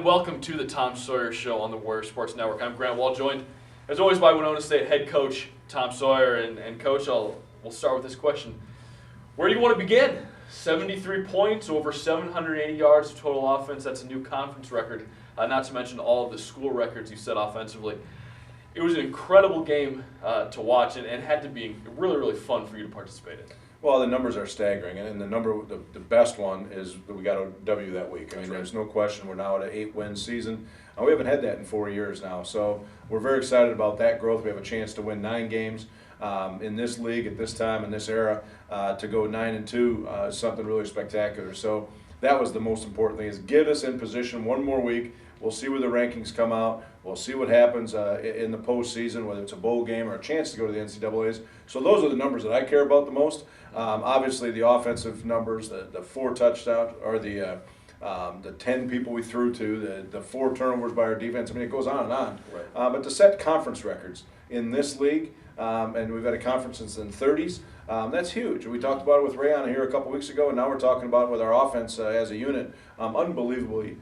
welcome to the Tom Sawyer Show on the Warrior Sports Network. I'm Grant Wall, joined as always by Winona State head coach Tom Sawyer. And Coach, we'll start with this question. Where do you want to begin? 73 points, over 780 yards of total offense. That's a new conference record, not to mention all of the school records you set offensively. It was an incredible game to watch and had to be really, really fun for you to participate in. Well, the numbers are staggering, and the best one is that we got a W that week. I mean, there's no question we're now at an 8-win season. We haven't had that in 4 years now, so we're very excited about that growth. We have a chance to win 9 games in this league at this time, in this era. To go 9-2 is something really spectacular. So that was the most important thing, is get us in position one more week. We'll see where the rankings come out. We'll see what happens in the postseason, whether it's a bowl game or a chance to go to the NCAAs. So those are the numbers that I care about the most. Obviously, the offensive numbers, the 4 touchdowns, or the 10 people we threw to, the 4 turnovers by our defense. I mean, it goes on and on. Right. But to set conference records in this league, and we've had a conference since the 30s, that's huge. We talked about it with Rayon here a couple weeks ago, and now we're talking about it with our offense as a unit. Unbelievably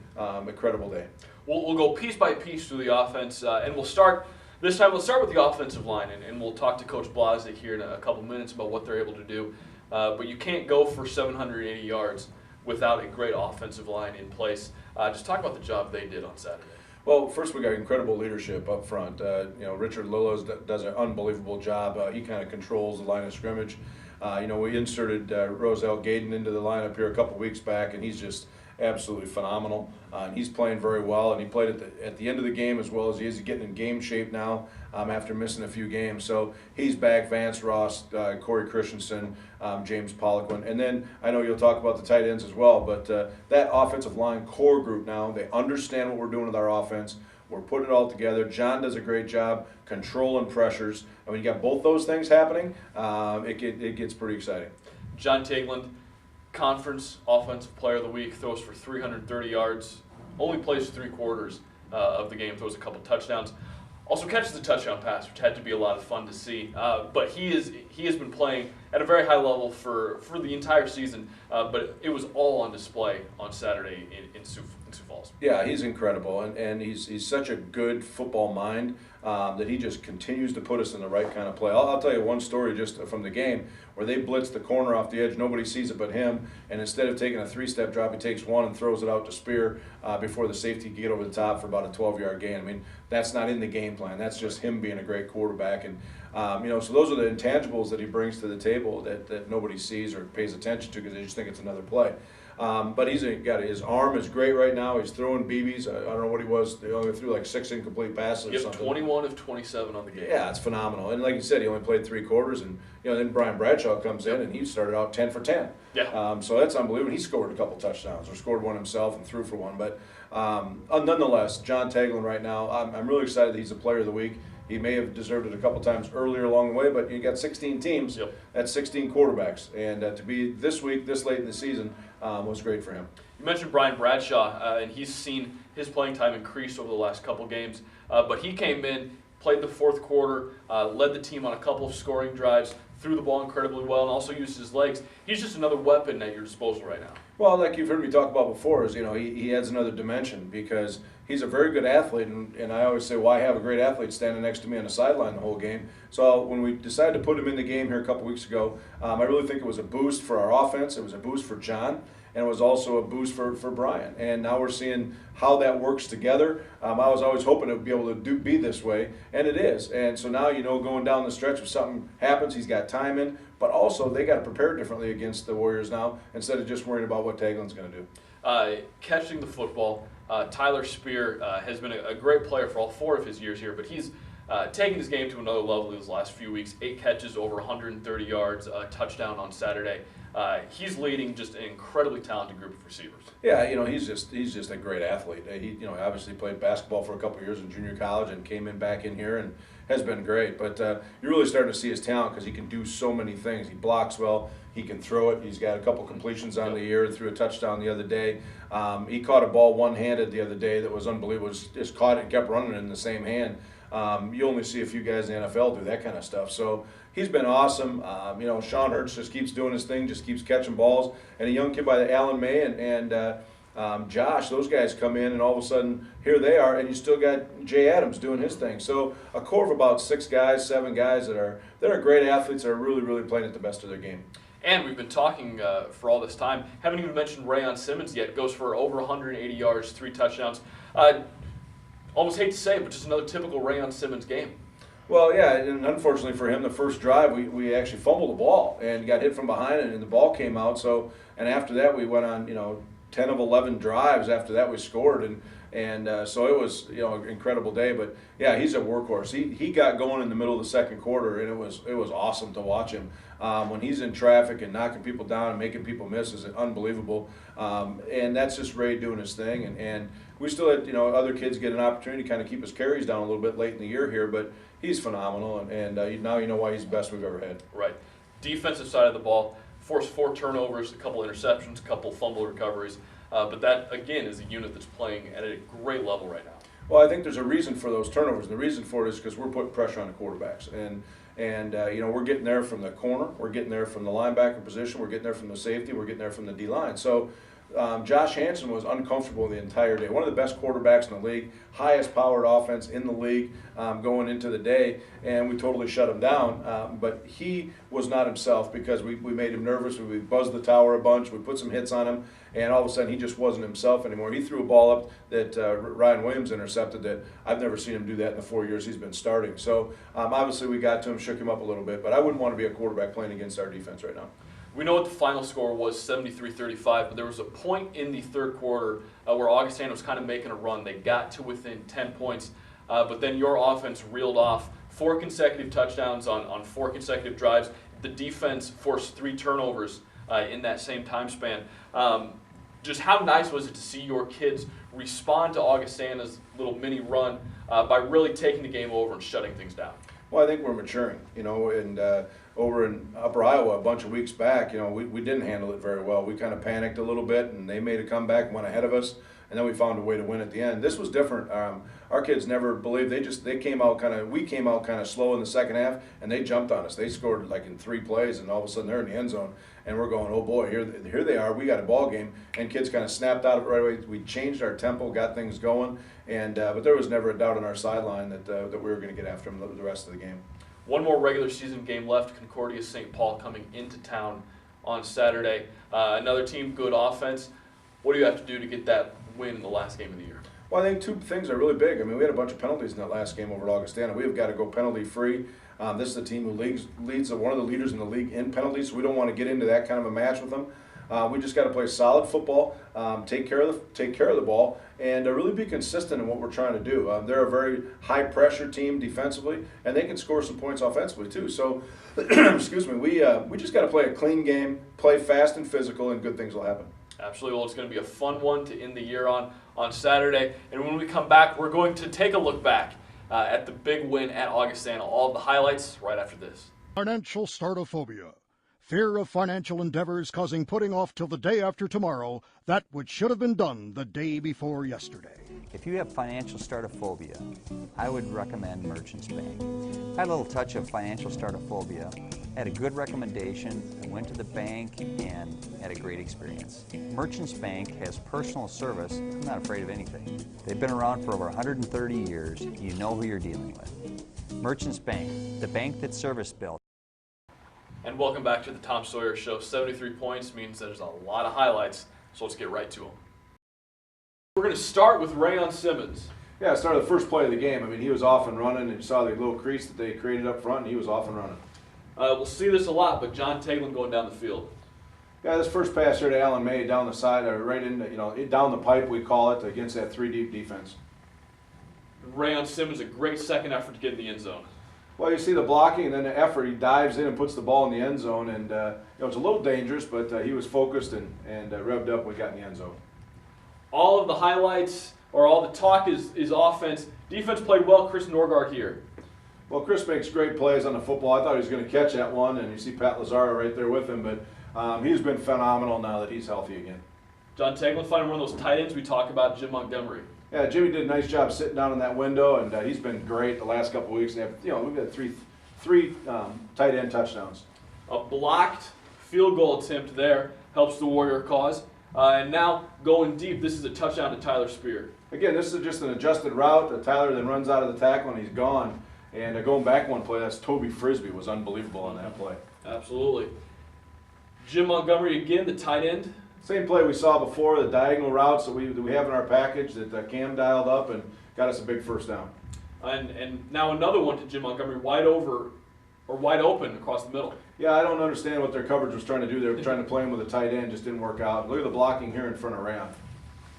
incredible day. We'll go piece by piece through the offense, and we'll start with the offensive line, and we'll talk to Coach Blazek here in a couple minutes about what they're able to do. But you can't go for 780 yards without a great offensive line in place. Just talk about the job they did on Saturday. Well, first we got incredible leadership up front. Richard Lillos does an unbelievable job. He kind of controls the line of scrimmage. We inserted Roselle Gaden into the lineup here a couple weeks back, and he's just absolutely phenomenal. He's playing very well, and he played at the end of the game as well as he is. He's getting in game shape now after missing a few games. So he's back. Vance Ross, Cory Christensen, James Poliquin. And then I know you'll talk about the tight ends as well, but that offensive line core group now, they understand what we're doing with our offense. We're putting it all together. John does a great job controlling pressures. And when you got both those things happening, it gets pretty exciting. John Tegland, Conference Offensive Player of the Week, throws for 330 yards, only plays 3/4 of the game, throws a couple touchdowns. Also catches a touchdown pass, which had to be a lot of fun to see. But he has been playing at a very high level for the entire season. But it was all on display on Saturday in Sioux Falls. Yeah, he's incredible, and he's such a good football mind that he just continues to put us in the right kind of play. I'll tell you one story just from the game where they blitz the corner off the edge. Nobody sees it but him, and instead of taking a 3-step drop, he takes one and throws it out to Spear before the safety can get over the top for about a 12-yard gain. I mean, that's not in the game plan. That's just him being a great quarterback. And so those are the intangibles that he brings to the table that nobody sees or pays attention to because they just think it's another play. But his arm is great right now. He's throwing BBs. I don't know what he was. He only threw like 6 incomplete passes or something. 21 of 27 on the game. Yeah, it's phenomenal. And like you said, he only played 3/4, and then Brian Bradshaw comes in and he started out 10 for 10. Yeah. So that's unbelievable. He scored a couple touchdowns, or scored one himself and threw for one. But nonetheless, John Tegland right now, I'm really excited that he's a Player of the Week. He may have deserved it a couple times earlier along the way, but you got 16 teams. Yep. That's 16 quarterbacks, and to be this week, this late in the season, was great for him. You mentioned Brian Bradshaw, and he's seen his playing time increase over the last couple games. But he came in, played the fourth quarter, led the team on a couple of scoring drives, threw the ball incredibly well, and also used his legs. He's just another weapon at your disposal right now. Well, like you've heard me talk about before, is he adds another dimension because he's a very good athlete, and I always say, why have a great athlete standing next to me on the sideline the whole game? So when we decided to put him in the game here a couple weeks ago, I really think it was a boost for our offense. It was a boost for John, and it was also a boost for Brian. And now we're seeing how that works together. I was always hoping it would be able to be this way, and it is. And so now, going down the stretch, if something happens, he's got time in, but also they got to prepare differently against the Warriors now instead of just worrying about what Tegland's going to do. Catching the football, Tyler Spear has been a great player for all 4 of his years here, but he's taking his game to another level these last few weeks. 8 catches, over 130 yards, a touchdown on Saturday. He's leading just an incredibly talented group of receivers. Yeah, he's just a great athlete. He obviously played basketball for a couple of years in junior college and came back in here and has been great. But you're really starting to see his talent because he can do so many things. He blocks well. He can throw it. He's got a couple completions on the year. Threw a touchdown the other day. He caught a ball one-handed the other day that was unbelievable. Just caught it and kept running it in the same hand. You only see a few guys in the NFL do that kind of stuff. So he's been awesome. Sean Hurts just keeps doing his thing, just keeps catching balls. And a young kid by the Allen May, and Josh, those guys come in and all of a sudden here they are, and you still got Jay Adams doing his thing. So a core of about 6 guys, 7 guys that are great athletes, that are really, really playing at the best of their game. And we've been talking for all this time. Haven't even mentioned Rayon Simmons yet. Goes for over 180 yards, 3 touchdowns. Almost hate to say it, but just another typical Rayon Simmons game. Well, yeah, and unfortunately for him, the first drive we actually fumbled the ball and got hit from behind, and the ball came out. So, and after that we went on 10 of 11 drives. After that we scored, and so it was an incredible day. But yeah, he's a workhorse. He got going in the middle of the second quarter, and it was awesome to watch him. When he's in traffic and knocking people down and making people miss is unbelievable. And that's just Ray doing his thing. And we still had other kids get an opportunity to kind of keep his carries down a little bit late in the year here, but he's phenomenal. And now you know why he's the best we've ever had. Right. Defensive side of the ball, forced 4 turnovers, a couple interceptions, a couple fumble recoveries. But that, again, is a unit that's playing at a great level right now. Well, I think there's a reason for those turnovers. And the reason for it is because we're putting pressure on the quarterbacks. And we're getting there from the corner, we're getting there from the linebacker position, we're getting there from the safety, we're getting there from the D-line. So Josh Hansen was uncomfortable the entire day. One of the best quarterbacks in the league, highest powered offense in the league going into the day, and we totally shut him down. But he was not himself because we made him nervous. We buzzed the tower a bunch, we put some hits on him, and all of a sudden he just wasn't himself anymore. He threw a ball up that Ryan Williams intercepted that I've never seen him do that in the 4 years he's been starting. So obviously we got to him, shook him up a little bit, but I wouldn't want to be a quarterback playing against our defense right now. We know what the final score was, 73-35, but there was a point in the third quarter where Augustana was kind of making a run. They got to within 10 points, but then your offense reeled off 4 consecutive touchdowns on 4 consecutive drives. The defense forced 3 turnovers in that same time span. Just how nice was it to see your kids respond to Augustana's little mini run by really taking the game over and shutting things down? Well, I think we're maturing, and over in Upper Iowa a bunch of weeks back, we didn't handle it very well. We kind of panicked a little bit, and they made a comeback and went ahead of us, and then we found a way to win at the end. This was different. Our kids never believed. We came out kind of slow in the second half, and they jumped on us. They scored like in 3 plays, and all of a sudden they're in the end zone, and we're going, oh boy, here they are. We got a ball game, and kids kind of snapped out of it right away. We changed our tempo, got things going, and but there was never a doubt on our sideline that we were going to get after them the rest of the game. One more regular season game left. Concordia-St. Paul coming into town on Saturday. Another team, good offense. What do you have to do to get that win in the last game of the year? Well, I think 2 things are really big. I mean, we had a bunch of penalties in that last game over at Augustana. We have got to go penalty-free. This is a team who leads one of the leaders in the league in penalties, so we don't want to get into that kind of a match with them. We just got to play solid football, take care of the ball, and really be consistent in what we're trying to do. They're a very high-pressure team defensively, and they can score some points offensively too. So, excuse me, we just got to play a clean game, play fast and physical, and good things will happen. Absolutely. Well, it's going to be a fun one to end the year on Saturday. And when we come back, we're going to take a look back at the big win at Augustana. All of the highlights right after this. Financial startophobia. Fear of financial endeavors causing putting off till the day after tomorrow that which should have been done the day before yesterday. If you have financial startophobia, I would recommend Merchants Bank. I had a little touch of financial startophobia, had a good recommendation, I went to the bank and had a great experience. Merchants Bank has personal service. I'm not afraid of anything. They've been around for over 130 years. You know who you're dealing with. Merchants Bank, the bank that service built. And welcome back to the Tom Sawyer Show. 73 points means there's a lot of highlights, so let's get right to them. We're going to start with Rayon Simmons. Yeah, it started the first play of the game. I mean, he was off and running, and you saw the little crease that they created up front, and he was off and running. We'll see this a lot, but John Taglin going down the field. Yeah, this first pass here to Alan May down the side, or right in, down the pipe, we call it, against that 3-deep defense. Rayon Simmons, a great second effort to get in the end zone. Well, you see the blocking and then the effort. He dives in and puts the ball in the end zone, and it's a little dangerous, but he was focused and revved up when we got in the end zone. All of the highlights, or all the talk is offense. Defense played well. Chris Norgard here. Well, Chris makes great plays on the football. I thought he was going to catch that one, and you see Pat Lazzara right there with him, but he's been phenomenal now that he's healthy again. John Taglin finding one of those tight ends we talk about, Jim Montgomery. Yeah, Jimmy did a nice job sitting down in that window, and he's been great the last couple of weeks. And we've got three tight end touchdowns. A blocked field goal attempt there helps the Warrior cause. And now going deep, this is a touchdown to Tyler Spear. Again, this is just an adjusted route. Tyler then runs out of the tackle and he's gone. And going back one play, that's Toby Frisbee was unbelievable on that play. Absolutely. Jim Montgomery again, the tight end. Same play we saw before, the diagonal routes that we have in our package that Cam dialed up and got us a big first down. And now another one to Jim Montgomery, wide open across the middle. Yeah, I don't understand what their coverage was trying to do. They were trying to play him with a tight end, just didn't work out. Look at the blocking here in front of Rayon.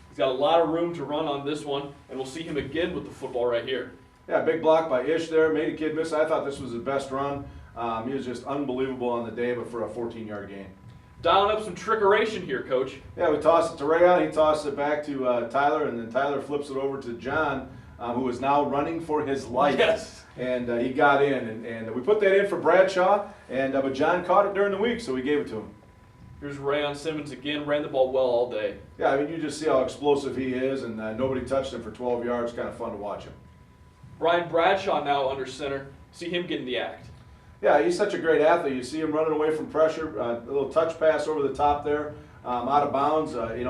He's got a lot of room to run on this one, and we'll see him again with the football right here. Yeah, big block by Ish there, made a kid miss. I thought this was his best run. He was just unbelievable on the day, but for a 14-yard gain. Dialing up some trickeration here, Coach. Yeah, we tossed it to Rayon. He tossed it back to Tyler, and then Tyler flips it over to John, who is now running for his life. Yes. And he got in, and we put that in for Bradshaw, but John caught it during the week, so we gave it to him. Here's Rayon Simmons again, ran the ball well all day. Yeah, I mean, you just see how explosive he is, and nobody touched him for 12 yards. Kind of fun to watch him. Brian Bradshaw now under center. See him getting the act. Yeah, he's such a great athlete. You see him running away from pressure, a little touch pass over the top there, out of bounds. He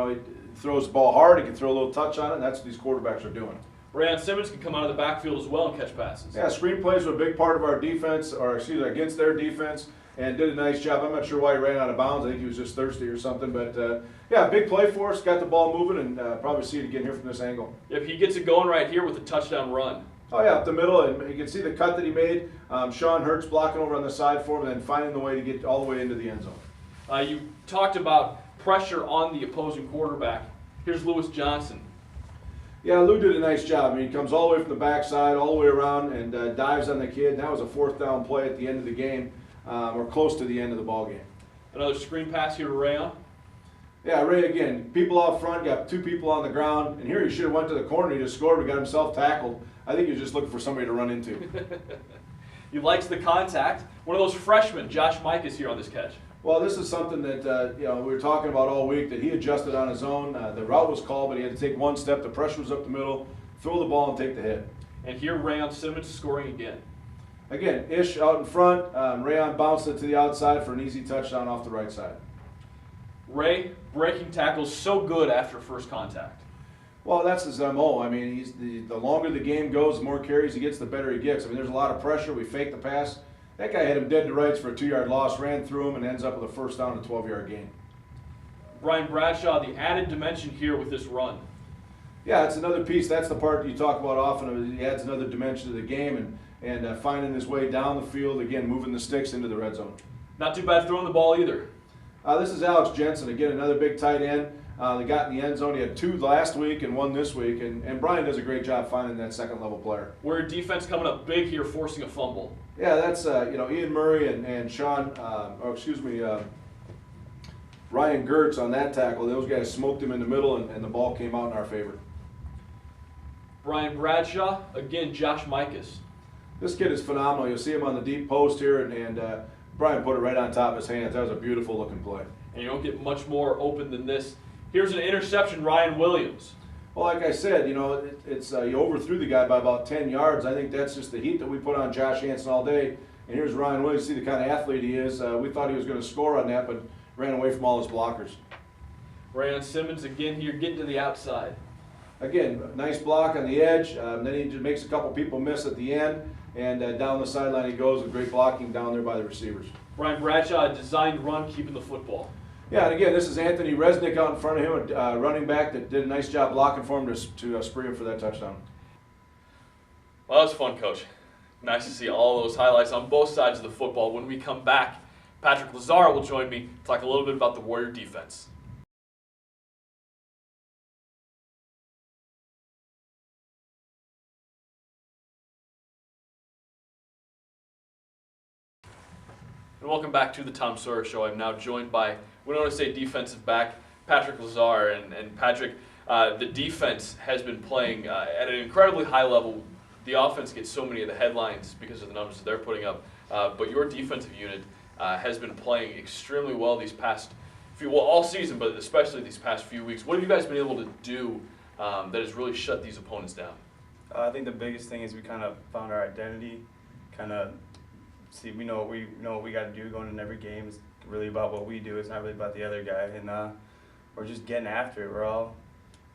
throws the ball hard. He can throw a little touch on it, and that's what these quarterbacks are doing. Rayon Simmons can come out of the backfield as well and catch passes. Yeah, screen plays were a big part of our defense, against their defense, and did a nice job. I'm not sure why he ran out of bounds. I think he was just thirsty or something. But, yeah, big play for us. Got the ball moving, and probably see it again here from this angle. If he gets it going right here with a touchdown run. Oh, yeah, up the middle, and you can see the cut that he made. Sean Hurts blocking over on the side for him and then finding the way to get all the way into the end zone. You talked about pressure on the opposing quarterback. Here's Lewis Johnson. Yeah, Lou did a nice job. I mean, he comes all the way from the backside, all the way around, and dives on the kid. And that was a fourth down play at the end of the game, or close to the end of the ball game. Another screen pass here to Rayon. Yeah, Ray, again, people out front, got two people on the ground, and here he should have went to the corner. He just scored, but got himself tackled. I think he was just looking for somebody to run into. He likes the contact. One of those freshmen, Josh Mike, is here on this catch. Well, this is something that we were talking about all week, that he adjusted on his own. The route was called, but he had to take one step. The pressure was up the middle, throw the ball and take the hit. And here Rayon Simmons scoring again. Again, Ish out in front. Rayon bounced it to the outside for an easy touchdown off the right side. Ray, breaking tackles so good after first contact. Well, that's his MO. I mean, the longer the game goes, the more carries he gets, the better he gets. I mean, there's a lot of pressure. We fake the pass. That guy hit him dead to rights for a 2-yard loss, ran through him, and ends up with a first down and a 12-yard gain. Brian Bradshaw, the added dimension here with this run. Yeah, it's another piece. That's the part you talk about often. He adds another dimension to the game and finding his way down the field, again, moving the sticks into the red zone. Not too bad throwing the ball either. This is Alex Jensen, again, another big tight end. They got in the end zone. He had 2 last week and 1 this week, and Brian does a great job finding that second-level player. Where defense coming up big here, forcing a fumble. Yeah, that's Ian Murray and Sean, Ryan Gertz on that tackle. Those guys smoked him in the middle, and the ball came out in our favor. Brian Bradshaw, again, Josh Mikas. This kid is phenomenal. You'll see him on the deep post here, and Brian put it right on top of his hands. That was a beautiful-looking play. And you don't get much more open than this. Here's an interception, Ryan Williams. Well, like I said, it's you overthrew the guy by about 10 yards. I think that's just the heat that we put on Josh Hansen all day. And here's Ryan Williams. See the kind of athlete he is. We thought he was going to score on that, but ran away from all his blockers. Rayon Simmons again here, getting to the outside. Again, nice block on the edge. Then he just makes a couple people miss at the end. And down the sideline he goes with great blocking down there by the receivers. Brian Bradshaw, a designed run, keeping the football. Yeah, and again, this is Anthony Resnick out in front of him, a running back that did a nice job blocking for him to spree him for that touchdown. Well, that was fun, Coach. Nice to see all those highlights on both sides of the football. When we come back, Patrick Lazzara will join me to talk a little bit about the Warrior defense. And welcome back to the Tom Sawyer Show. I'm now joined by Winona State defensive back Patrick Lazzara. And Patrick, the defense has been playing at an incredibly high level. The offense gets so many of the headlines because of the numbers that they're putting up. But your defensive unit has been playing extremely well these past all season, but especially these past few weeks. What have you guys been able to do that has really shut these opponents down? I think the biggest thing is we kind of found our identity, we know what we got to do going in every game. It's really about what we do. It's not really about the other guy. And we're just getting after it. We're all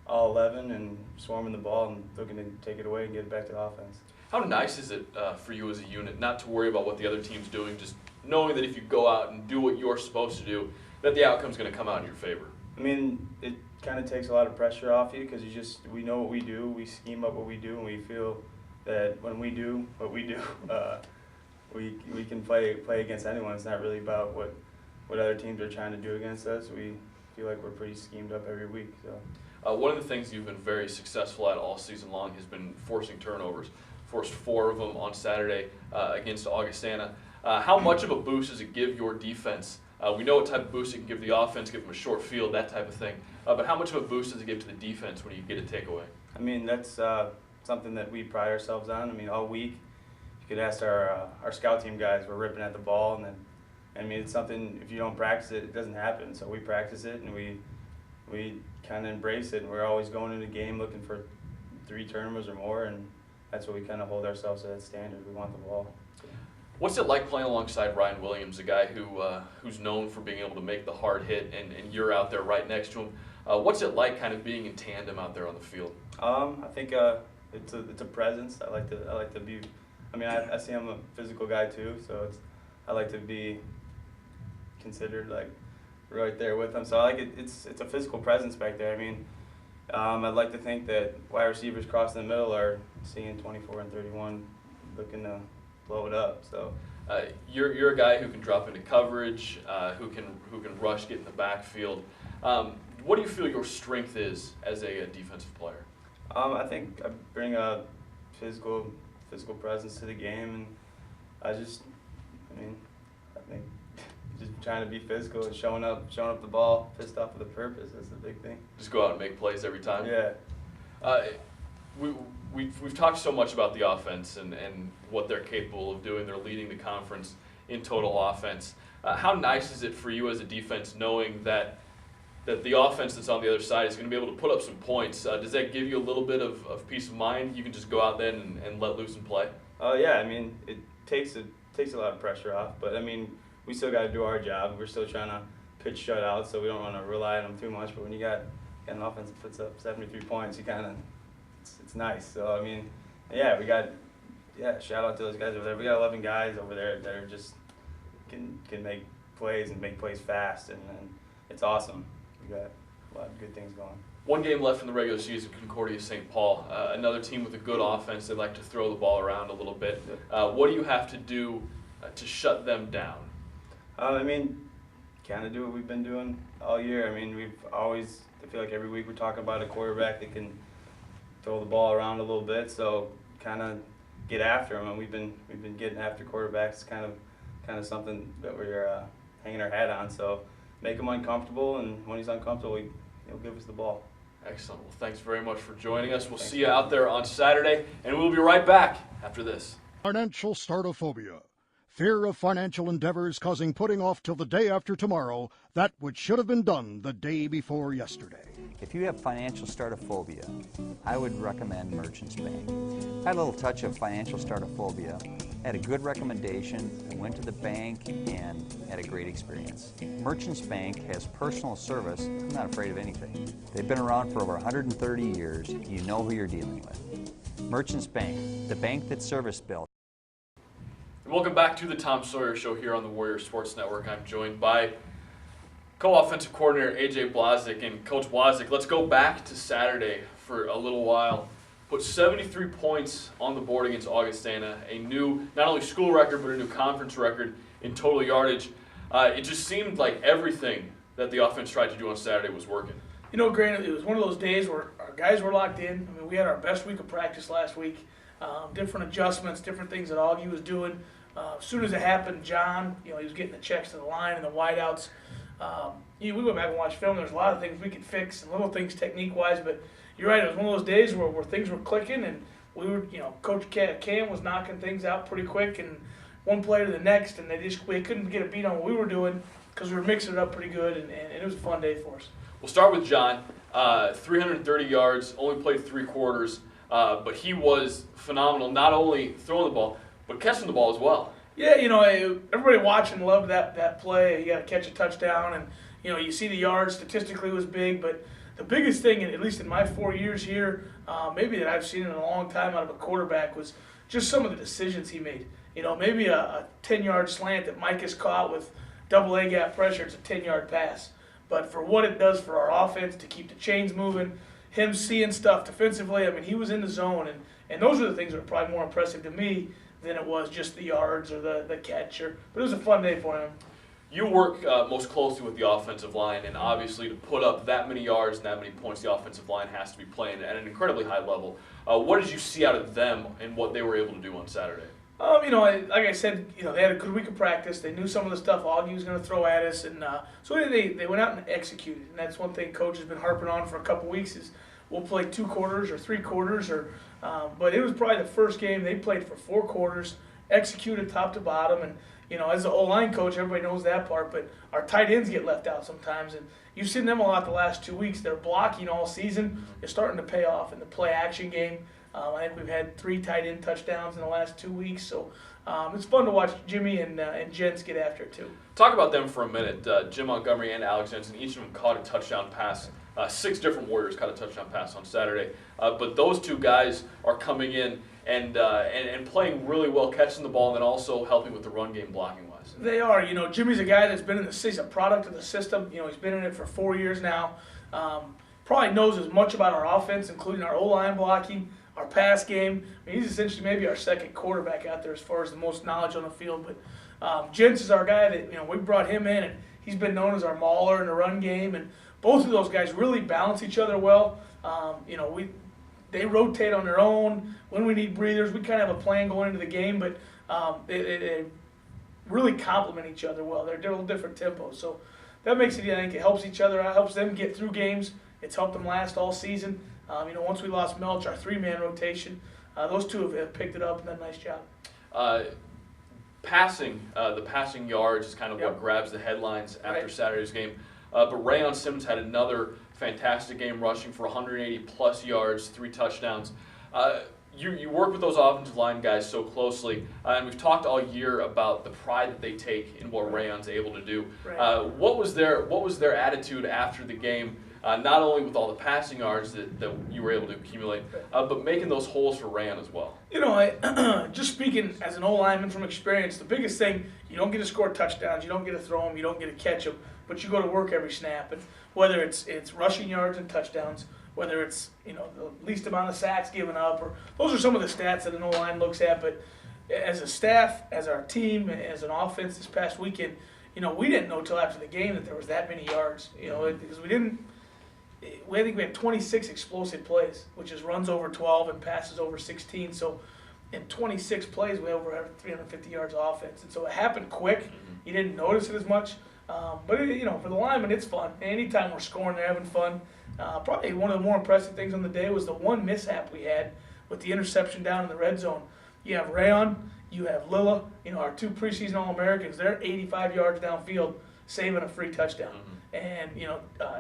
11 and swarming the ball and looking to take it away and get it back to the offense. How nice is it for you as a unit not to worry about what the other team's doing, just knowing that if you go out and do what you're supposed to do, that the outcome's going to come out in your favor? I mean, it kind of takes a lot of pressure off you because we know what we do, we scheme up what we do, and we feel that when we do what we do, we can play against anyone. It's not really about what other teams are trying to do against us. We feel like we're pretty schemed up every week. So one of the things you've been very successful at all season long has been forcing turnovers. Forced 4 of them on Saturday against Augustana. How much of a boost does it give your defense? We know what type of boost it can give the offense, give them a short field, that type of thing. But how much of a boost does it give to the defense when you get a takeaway? I mean, that's something that we pride ourselves on. I mean, all week, you could ask our scout team guys, we're ripping at the ball, and then, I mean, it's something, if you don't practice it, it doesn't happen. So we practice it, and we kind of embrace it, and we're always going into the game looking for 3 turnovers or more, and that's what we kind of hold ourselves to that standard. We want the ball. What's it like playing alongside Ryan Williams, a guy who's known for being able to make the hard hit, and you're out there right next to him? What's it like kind of being in tandem out there on the field? I think it's a presence. I like to be. I mean, I see I'm a physical guy too, so I like to be considered like right there with him. So I like it. It's a physical presence back there. I mean, I'd like to think that wide receivers crossing the middle are seeing 24 and 31, looking to blow it up. So you're a guy who can drop into coverage, who can rush, get in the backfield. What do you feel your strength is as a defensive player? I think I bring a physical presence to the game, and I think just trying to be physical and showing up the ball, pissed off with a purpose. That's the big thing. Just go out and make plays every time. Yeah. We've talked so much about the offense and what they're capable of doing. They're leading the conference in total offense. How nice is it for you as a defense knowing that the offense that's on the other side is going to be able to put up some points? Does that give you a little bit of peace of mind? You can just go out there and let loose and play? Yeah, I mean, it takes a lot of pressure off, but I mean, we still got to do our job. We're still trying to pitch shutouts, so we don't want to rely on them too much. But when you got an offense that puts up 73 points, you kind of it's nice. So I mean, shout out to those guys over there. We got 11 guys over there that are just can make plays and make plays fast, and it's awesome. We got a lot of good things going. One game left in the regular season, Concordia-St. Paul, another team with a good offense. They like to throw the ball around a little bit. What do you have to do to shut them down? I mean, kind of do what we've been doing all year. I mean, I feel like every week we're talking about a quarterback that can throw the ball around a little bit. So kind of get after them, and we've been getting after quarterbacks. Kind of something that we're hanging our hat on. So make him uncomfortable, and when he's uncomfortable, he'll give us the ball. Excellent. Well, thanks very much for joining us. We'll see you out there on Saturday, and we'll be right back after this. Financial startophobia. Fear of financial endeavors causing putting off till the day after tomorrow that which should have been done the day before yesterday. If you have financial startophobia, I would recommend Merchants Bank. I had a little touch of financial startophobia, had a good recommendation, I went to the bank and had a great experience. Merchants Bank has personal service. I'm not afraid of anything. They've been around for over 130 years. You know who you're dealing with. Merchants Bank, the bank that service built. Welcome back to the Tom Sawyer Show here on the Warrior Sports Network. I'm joined by co-offensive coordinator A.J. Blazek. And Coach Blazek, let's go back to Saturday for a little while. Put 73 points on the board against Augustana, a new, not only school record, but a new conference record in total yardage. It just seemed like everything that the offense tried to do on Saturday was working. You know, granted, it was one of those days where our guys were locked in. I mean, we had our best week of practice last week. Different adjustments, different things that Augie was doing. As soon as it happened, John, he was getting the checks to the line and the wideouts. We went back and watched film. There's a lot of things we could fix and little things technique-wise, but you're right. It was one of those days where things were clicking, and we were, Coach Cam was knocking things out pretty quick, and one play to the next, and they couldn't get a beat on what we were doing because we were mixing it up pretty good, and it was a fun day for us. We'll start with John. 330 yards, only played 3 quarters, but he was phenomenal, not only throwing the ball, but catching the ball as well. Yeah, everybody watching loved that play. He got to catch a touchdown, and You see the yards statistically was big, but the biggest thing, at least in my 4 years here, maybe that I've seen in a long time out of a quarterback was just some of the decisions he made. Maybe a 10-yard slant that Mike has caught with double A gap pressure, it's a 10-yard pass. But for what it does for our offense to keep the chains moving, him seeing stuff defensively, I mean, he was in the zone, and those are the things that are probably more impressive to me than it was just the yards or the catch. But it was a fun day for him. You work most closely with the offensive line, and obviously to put up that many yards and that many points, the offensive line has to be playing at an incredibly high level. What did you see out of them and what they were able to do on Saturday? Like I said, they had a good week of practice. They knew some of the stuff Augie was going to throw at us, and so they went out and executed. And that's one thing Coach has been harping on for a couple weeks is we'll play 2 quarters or 3 quarters, but it was probably the first game they played for 4 quarters, executed top to bottom, and as the O-line coach, everybody knows that part, but our tight ends get left out sometimes, and you've seen them a lot the last 2 weeks. They're blocking all season. They're starting to pay off in the play-action game. I think we've had 3 tight end touchdowns in the last 2 weeks, so it's fun to watch Jimmy and Jensen get after it too. Talk about them for a minute. Jim Montgomery and Alex Jensen, each of them caught a touchdown pass. 6 different Warriors caught a touchdown pass on Saturday, but those 2 guys are coming in and playing really well, catching the ball, and then also helping with the run game blocking-wise. They are. Jimmy's a guy that's been in he's a product of the system. He's been in it for 4 years now. Probably knows as much about our offense, including our O-line blocking, our pass game. I mean, he's essentially maybe our second quarterback out there as far as the most knowledge on the field. But Jensen is our guy that, we brought him in, and he's been known as our mauler in the run game. And both of those guys really balance each other well. They rotate on their own. When we need breathers, we kind of have a plan going into the game, but they really complement each other well. They're a little different tempos. So that makes it, I think it helps each other out, helps them get through games. It's helped them last all season. Once we lost Melch, our 3-man rotation, those 2 have picked it up and done a nice job. The passing yards is kind of what grabs the headlines after Saturday's game. But Rayon Simmons had another fantastic game rushing for 180-plus yards, 3 touchdowns. You work with those offensive line guys so closely, and we've talked all year about the pride that they take in what Rayon's able to do. Right. What was their attitude after the game? Not only with all the passing yards that you were able to accumulate, but making those holes for Rayon as well. Just speaking as an O-lineman from experience, the biggest thing, you don't get to score touchdowns, you don't get to throw them, you don't get to catch them, but you go to work every snap. And whether it's rushing yards and touchdowns, whether it's the least amount of sacks given up, or those are some of the stats that an O-line looks at. But as a staff, as our team, as an offense this past weekend, we didn't know till after the game that there was that many yards. Because we think we had 26 explosive plays, which is runs over 12 and passes over 16. So in 26 plays, we over 350 yards of offense. And so it happened quick. You didn't notice it as much. But for the linemen, it's fun. Anytime we're scoring, they're having fun. Probably one of the more impressive things on the day was the one mishap we had with the interception down in the red zone. You have Rayon, you have Lilla, our 2 preseason All-Americans. They're 85 yards downfield, saving a free touchdown. And,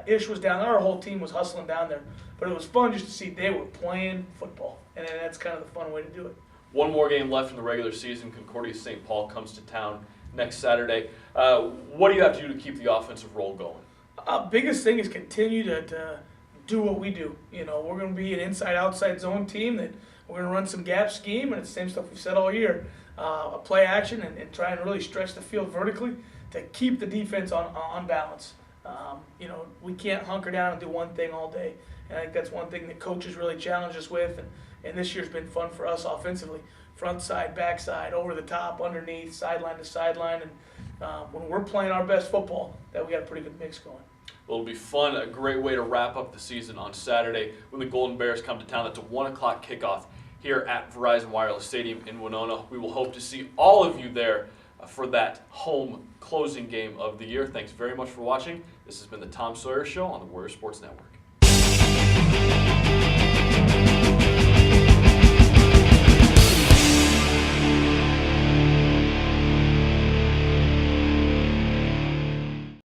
Ish was down there. Our whole team was hustling down there. But it was fun just to see they were playing football. And that's kind of the fun way to do it. One more game left in the regular season. Concordia-St. Paul comes to town next Saturday. What do you have to do to keep the offensive roll going? Biggest thing is continue to do what we do. We're going to be an inside-outside zone team that we're going to run some gap scheme, and it's the same stuff we've said all year. A play action and try and really stretch the field vertically to keep the defense on balance. We can't hunker down and do one thing all day. And I think that's one thing that coaches really challenge us with, and this year's been fun for us offensively. Front side, back side, over the top, underneath, sideline to sideline, and when we're playing our best football, that we got a pretty good mix going. Well, it'll be fun, a great way to wrap up the season on Saturday when the Golden Bears come to town. That's a 1 o'clock kickoff here at Verizon Wireless Stadium in Winona. We will hope to see all of you there for that home closing game of the year. Thanks very much for watching. This has been the Tom Sawyer Show on the Warrior Sports Network.